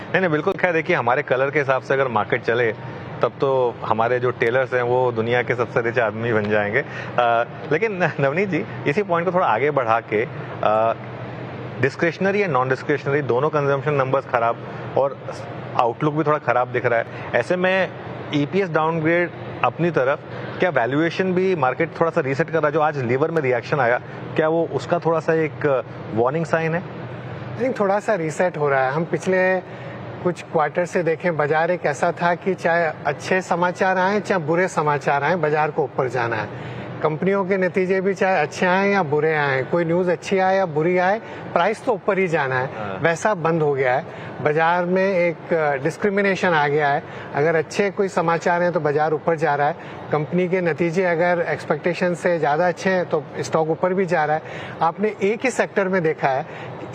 नहीं नहीं बिल्कुल, खैर देखिए हमारे कलर के हिसाब से अगर मार्केट चले तब तो हमारे जो टेलर्स हैं वो दुनिया के सबसे रिच आदमी बन जाएंगे। लेकिन नवनीत जी, इसी पॉइंट को थोड़ा आगे बढ़ा के डिस्क्रिशनरी एंड नॉन डिस्क्रिशनरी दोनों कंजम्पशन नंबर्स खराब और आउटलुक भी थोड़ा खराब दिख रहा है, ऐसे में ईपीएस डाउनग्रेड अपनी तरफ, क्या वैल्यूएशन भी मार्केट थोड़ा सा रीसेट कर रहा है? जो आज लीवर में रिएक्शन आया, क्या वो उसका थोड़ा सा एक वार्निंग साइन है? आई थिंक थोड़ा सा रीसेट हो रहा है। हम पिछले कुछ क्वार्टर से देखें, बाजार एक ऐसा था कि चाहे अच्छे समाचार आए चाहे बुरे समाचार आए, बाजार को ऊपर जाना है। कंपनियों के नतीजे भी चाहे अच्छे आए या बुरे आए, कोई न्यूज़ अच्छी आए या बुरी आए, प्राइस तो ऊपर ही जाना है। वैसा बंद हो गया है। बाजार में एक डिस्क्रिमिनेशन आ गया है। अगर अच्छे कोई समाचार हैं तो बाजार ऊपर जा रहा है, कंपनी के नतीजे अगर एक्सपेक्टेशन से ज़्यादा अच्छे हैं तो स्टॉक ऊपर भी जा रहा है। आपने एक ही सेक्टर में देखा है,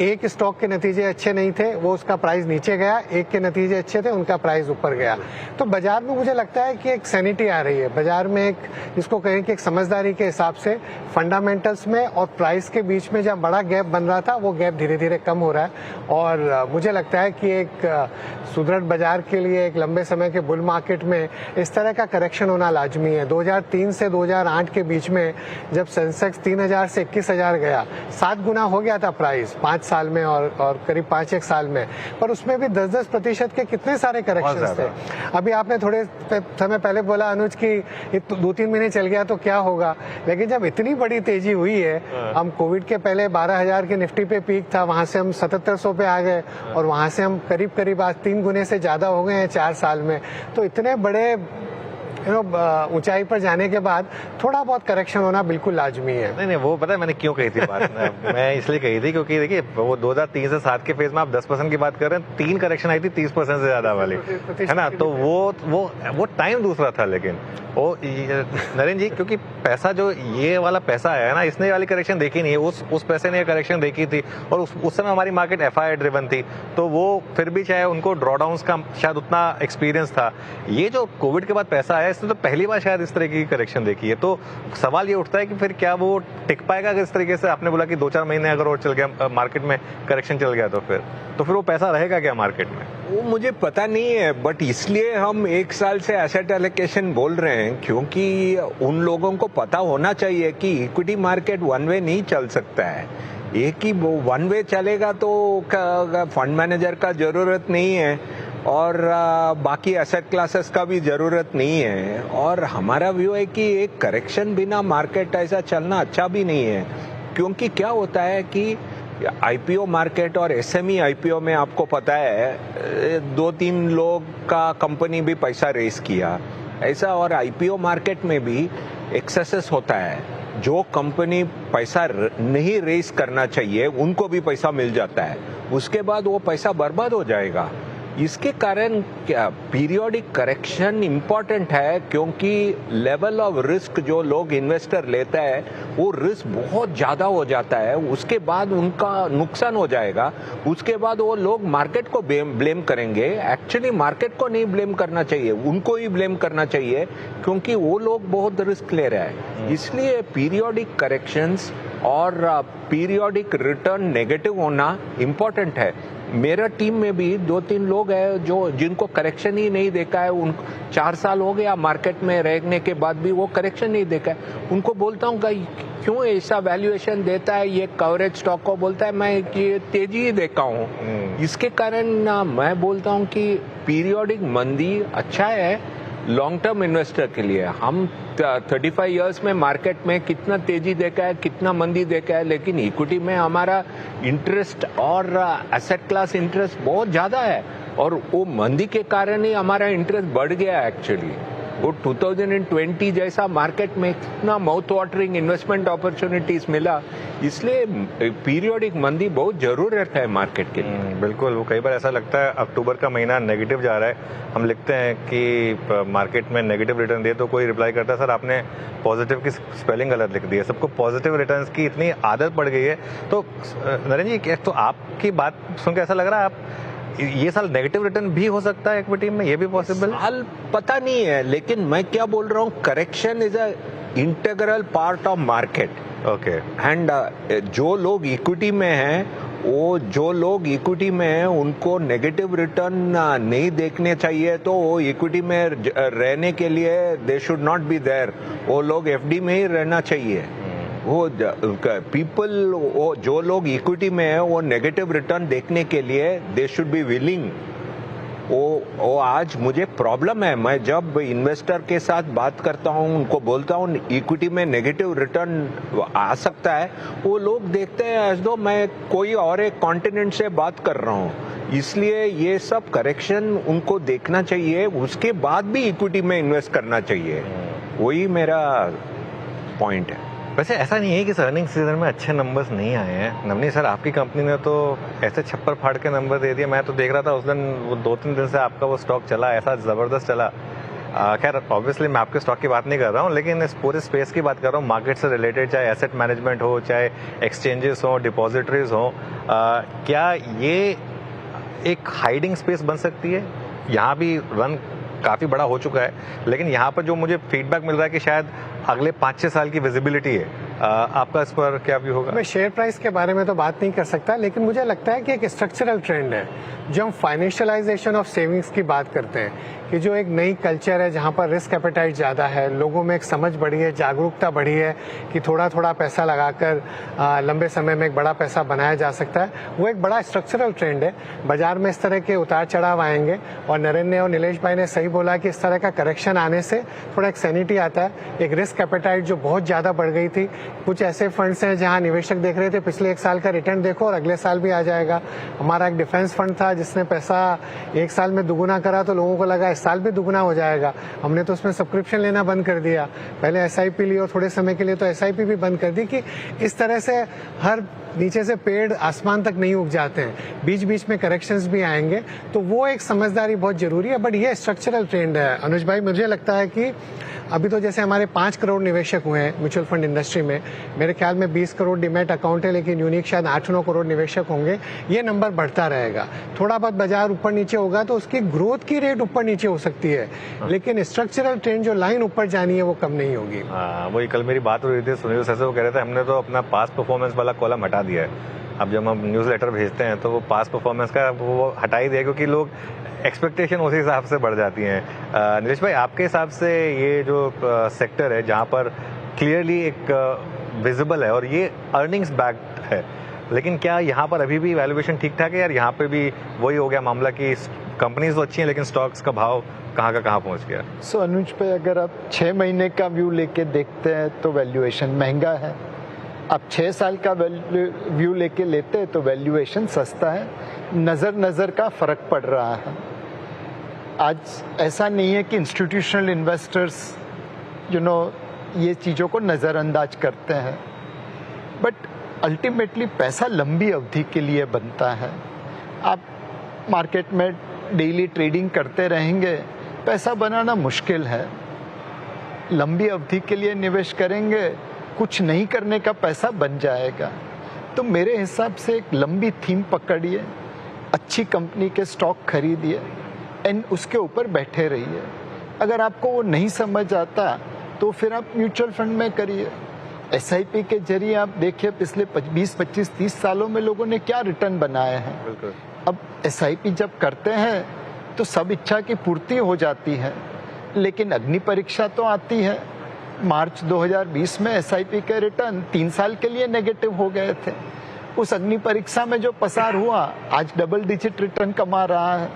एक स्टॉक के नतीजे अच्छे नहीं थे, वो उसका प्राइस नीचे गया, एक के नतीजे अच्छे थे, उनका प्राइस ऊपर गया। तो बाजार में मुझे लगता है कि एक सैनिटी आ रही है बाजार में, एक जिसको कहें कि एक समझदारी के हिसाब से फंडामेंटल्स में और प्राइस के बीच में जब बड़ा गैप बन रहा था, वो गैप धीरे धीरे कम हो रहा है। और मुझे लगता है कि एक सुदृढ़ बाजार के लिए एक लंबे समय के बुल मार्केट में इस तरह का करेक्शन होना लाजमी है। 2003 से 2008 के बीच में जब सेंसेक्स 3000 से 21,000 गया, 7 गुना हो गया था प्राइस 5 साल में और करीब 5-1 साल में, पर उसमें भी 10% के कितने सारे करेक्शंस थे। अभी आपने थोड़े समय पहले बोला अनुज कि 2-3 महीने चल गया तो क्या होगा, लेकिन जब इतनी बड़ी तेजी हुई है, हम कोविड के पहले 12,000 के निफ्टी पे पीक था, वहां से हम 7700 पे आ गए और वहां से हम करीब आज 3 गुने से ज्यादा हो गए हैं 4 साल में। तो इतने बड़े ऊंचाई पर जाने के बाद थोड़ा बहुत करेक्शन होना बिल्कुल लाजमी है। नहीं वो पता है मैंने क्यों कही थी बात मैं इसलिए कही थी क्योंकि देखिए वो 2003 से 7 के फेज में आप 10% की बात कर रहे हैं, 3 करेक्शन आई थी 30% से ज्यादा वाली, है ना? तो वो टाइम दूसरा था। लेकिन वो नरेंद्र जी, क्योंकि पैसा जो ये वाला पैसा है ना, इसने वाली करेक्शन देखी नहीं है, उस पैसे ने करेक्शन देखी थी और उस समय हमारी मार्केट एफआईआई ड्रिवन थी, तो वो फिर भी चाहे उनको ड्रॉडाउन्स का शायद उतना एक्सपीरियंस था। ये जो कोविड के बाद पैसा आया, इसने तो पहली बार शायद इस तरह की करेक्शन देखी है। तो सवाल ये उठता है कि फिर क्या वो टिक पाएगा? अगर इस तरीके से आपने बोला कि 2-4 महीने अगर और चल गया मार्केट में करेक्शन चल गया, तो फिर वो पैसा रहेगा क्या मार्केट में? वो मुझे पता नहीं है, बट इसलिए हम 1 साल से एसेट एलोकेशन बोल रहे हैं क्योंकि उन लोगों को पता होना चाहिए कि इक्विटी मार्केट वन वे नहीं चल सकता है। एक ही वन वे चलेगा तो फंड मैनेजर का जरूरत नहीं है और बाकी एसेट क्लासेस का भी जरूरत नहीं है। और हमारा व्यू है कि एक करेक्शन बिना मार्केट ऐसा चलना अच्छा भी नहीं है, क्योंकि क्या होता है कि आईपीओ मार्केट और एसएमई आईपीओ में आपको पता है 2-3 लोग का कंपनी भी पैसा रेस किया ऐसा, और आईपीओ मार्केट में भी एक्सेसेस होता है। जो कंपनी पैसा नहीं रेस करना चाहिए उनको भी पैसा मिल जाता है, उसके बाद वो पैसा बर्बाद हो जाएगा। इसके कारण क्या पीरियोडिक करेक्शन इम्पोर्टेंट है, क्योंकि लेवल ऑफ रिस्क जो लोग इन्वेस्टर लेता है वो रिस्क बहुत ज्यादा हो जाता है, उसके बाद उनका नुकसान हो जाएगा। उसके बाद वो लोग मार्केट को ब्लेम करेंगे। एक्चुअली मार्केट को नहीं ब्लेम करना चाहिए, उनको ही ब्लेम करना चाहिए, क्योंकि वो लोग बहुत रिस्क ले रहे हैं। इसलिए पीरियोडिक करेक्शंस और पीरियोडिक रिटर्न नेगेटिव होना इम्पोर्टेंट है। मेरा टीम में भी 2-3 लोग हैं जो जिनको करेक्शन ही नहीं देखा है, उन 4 साल हो गया मार्केट में रहने के बाद भी वो करेक्शन नहीं देखा है। उनको बोलता हूँ क्यों ऐसा वैल्यूएशन देता है, ये कवरेज स्टॉक को बोलता है, मैं ये तेजी ही देखा हूँ। इसके कारण मैं बोलता हूँ कि पीरियोडिक मंदी अच्छा है लॉन्ग टर्म इन्वेस्टर के लिए। हम 35 इयर्स में मार्केट में कितना तेजी देखा है, कितना मंदी देखा है, लेकिन इक्विटी में हमारा इंटरेस्ट और एसेट क्लास इंटरेस्ट बहुत ज्यादा है, और वो मंदी के कारण ही हमारा इंटरेस्ट बढ़ गया है एक्चुअली। वो 2020 जैसा मार्केट में इतना माउथ वाटरिंग इन्वेस्टमेंट अपॉर्चुनिटीज मिला, इसलिए पीरियोडिक मंदी बहुत जरूरत है मार्केट के लिए। बिल्कुल, वो कई बार ऐसा लगता है अक्टूबर का महीना नेगेटिव जा रहा है, हम लिखते हैं कि मार्केट में नेगेटिव रिटर्न दिए, तो कोई रिप्लाई करता है सर आपने पॉजिटिव की स्पेलिंग गलत लिख दी है। सबको पॉजिटिव रिटर्न्स की इतनी आदत पड़ गई है। तो नरेंद्र जी, तो आपकी बात सुन के ऐसा लग रहा है आप ये साल नेगेटिव रिटर्न भी हो सकता है इक्विटी में, ये भी पॉसिबल है? साल पता नहीं है, लेकिन मैं क्या बोल रहा हूँ, correction is a integral part of market. Okay. And जो लोग इक्विटी में हैं वो जो लोग इक्विटी में हैं उनको नेगेटिव रिटर्न नहीं देखने चाहिए, तो वो इक्विटी में रहने के लिए they should not be there, वो लोग एफडी में ही रहना चाहिए। वो पीपल, वो जो लोग इक्विटी में है वो नेगेटिव रिटर्न देखने के लिए दे शुड बी विलिंग। वो आज मुझे प्रॉब्लम है, मैं जब इन्वेस्टर के साथ बात करता हूँ उनको बोलता हूँ इक्विटी में नेगेटिव रिटर्न आ सकता है, वो लोग देखते हैं एज दो मैं कोई और एक कॉन्टिनेंट से बात कर रहा हूँ। इसलिए ये सब करेक्शन उनको देखना चाहिए, उसके बाद भी इक्विटी में इन्वेस्ट करना चाहिए। वही मेरा पॉइंट है। वैसे ऐसा नहीं है कि अर्निंग सीजन में अच्छे नंबर्स नहीं आए हैं। नवनीत सर, आपकी कंपनी ने तो ऐसे छप्पर फाड़ के नंबर दे दिए। मैं तो देख रहा था उस दिन, वो 2-3 दिन से आपका वो स्टॉक चला, ऐसा ज़बरदस्त चला। खैर ऑब्वियसली मैं आपके स्टॉक की बात नहीं कर रहा हूँ, लेकिन इस पूरे स्पेस की बात कर रहा हूँ, मार्केट से रिलेटेड, चाहे एसेट मैनेजमेंट हो, चाहे एक्सचेंजेस हो, डिपॉजिटरीज हो। क्या ये एक हाइडिंग स्पेस बन सकती है? यहाँ भी रन काफ़ी बड़ा हो चुका है, लेकिन यहाँ पर जो मुझे फीडबैक मिल रहा है कि शायद अगले 5-6 साल की विजिबिलिटी है। आपका इस पर क्या व्यू होगा? मैं शेयर प्राइस के बारे में तो बात नहीं कर सकता, लेकिन मुझे लगता है कि एक स्ट्रक्चरल ट्रेंड है। जो हम फाइनेंशियलाइजेशन ऑफ सेविंग्स की बात करते हैं, कि जो एक नई कल्चर है जहाँ पर रिस्क एपेटाइट ज़्यादा है, लोगों में एक समझ बढ़ी है, जागरूकता बढ़ी है कि थोड़ा थोड़ा पैसा लगाकर लंबे समय में एक बड़ा पैसा बनाया जा सकता है, वो एक बड़ा स्ट्रक्चरल ट्रेंड है। बाजार में इस तरह के उतार चढ़ाव आएंगे, और नरेंद्र ने और नीलेश भाई ने सही बोला कि इस तरह का करेक्शन आने से थोड़ा एक सैनिटी आता है। एक रिस्क एपेटाइट जो बहुत ज़्यादा बढ़ गई थी, कुछ ऐसे फंड्स हैं जहां निवेशक देख रहे थे पिछले 1 साल का रिटर्न देखो और अगले साल भी आ जाएगा। हमारा एक डिफेंस फंड था जिसने पैसा 1 साल में दुगुना करा, तो लोगों को लगा इस साल भी दुगुना हो जाएगा। हमने तो उसमें सब्सक्रिप्शन लेना बंद कर दिया, पहले एसआईपी ली और थोड़े समय के लिए तो एसआईपी भी बंद कर दी। कि इस तरह से हर नीचे से पेड़ आसमान तक नहीं उग जाते हैं, बीच बीच में करेक्शंस भी आएंगे, तो वो एक समझदारी बहुत जरूरी है। बट ये स्ट्रक्चरल ट्रेंड है अनुज भाई। मुझे लगता है कि अभी तो जैसे हमारे 5 करोड़ निवेशक हुए हैं म्यूचुअल फंड इंडस्ट्री में, मेरे ख्याल में 20 करोड़ डीमैट अकाउंट है, लेकिन यूनिक शायद 8-9 करोड़ निवेशक होंगे। ये नंबर बढ़ता रहेगा। थोड़ा बहुत बाजार ऊपर नीचे होगा तो उसकी ग्रोथ की रेट ऊपर नीचे हो सकती है, लेकिन स्ट्रक्चरल ट्रेंड जो लाइन ऊपर जानी है वो कम नहीं होगी। वही कल मेरी बात हो रही थी सुनील सर से, वो कह रहे थे हमने तो अपना पास परफॉर्मेंस वाला कॉलम हटा दिया है। अब जब हम न्यूज़ लेटर भेजते हैं तो वो पास परफॉर्मेंस का वो हटा ही दिया, क्योंकि लोग एक्सपेक्टेशन उसी हिसाब से बढ़ जाती हैं। नीलेश भाई, आपके हिसाब से ये जो सेक्टर है जहाँ पर क्लियरली एक विजिबल है और ये अर्निंग्स बैक्ड है, लेकिन क्या यहाँ पर अभी भी वैल्यूएशन ठीक ठाक है, यार यहाँ पे भी वही हो गया मामला कि कंपनीज तो अच्छी हैं लेकिन स्टॉक्स का भाव कहाँ का कहाँ पहुँच गया? सो अनुज भाई, अगर आप 6 महीने का व्यू लेके देखते हैं तो वैल्यूएशन महंगा है। आप 6 साल का व्यू लेके लेते हैं तो वैल्यूएशन सस्ता है। नज़र का फर्क पड़ रहा है। आज ऐसा नहीं है कि इंस्टीट्यूशनल इन्वेस्टर्स ये चीज़ों को नज़रअंदाज करते हैं, बट अल्टीमेटली पैसा लंबी अवधि के लिए बनता है। आप मार्केट में डेली ट्रेडिंग करते रहेंगे, पैसा बनाना मुश्किल है। लंबी अवधि के लिए निवेश करेंगे, कुछ नहीं करने का पैसा बन जाएगा। तो मेरे हिसाब से एक लंबी थीम पकड़िए, अच्छी कंपनी के स्टॉक खरीदिए एंड उसके ऊपर बैठे रहिए। अगर आपको वो नहीं समझ आता तो फिर आप म्यूचुअल फंड में करिए। एसआईपी के जरिए आप देखिए पिछले 20, 25, 30 सालों में लोगों ने क्या रिटर्न बनाए हैं। अब एसआईपी जब करते हैं तो सब इच्छा की पूर्ति हो जाती है, लेकिन अग्नि परीक्षा तो आती है। मार्च 2020 में एसआईपी के रिटर्न 3 साल के लिए नेगेटिव हो गए थे। उस अग्नि परीक्षा में जो पसार हुआ, आज डबल डिजिट रिटर्न कमा रहा है।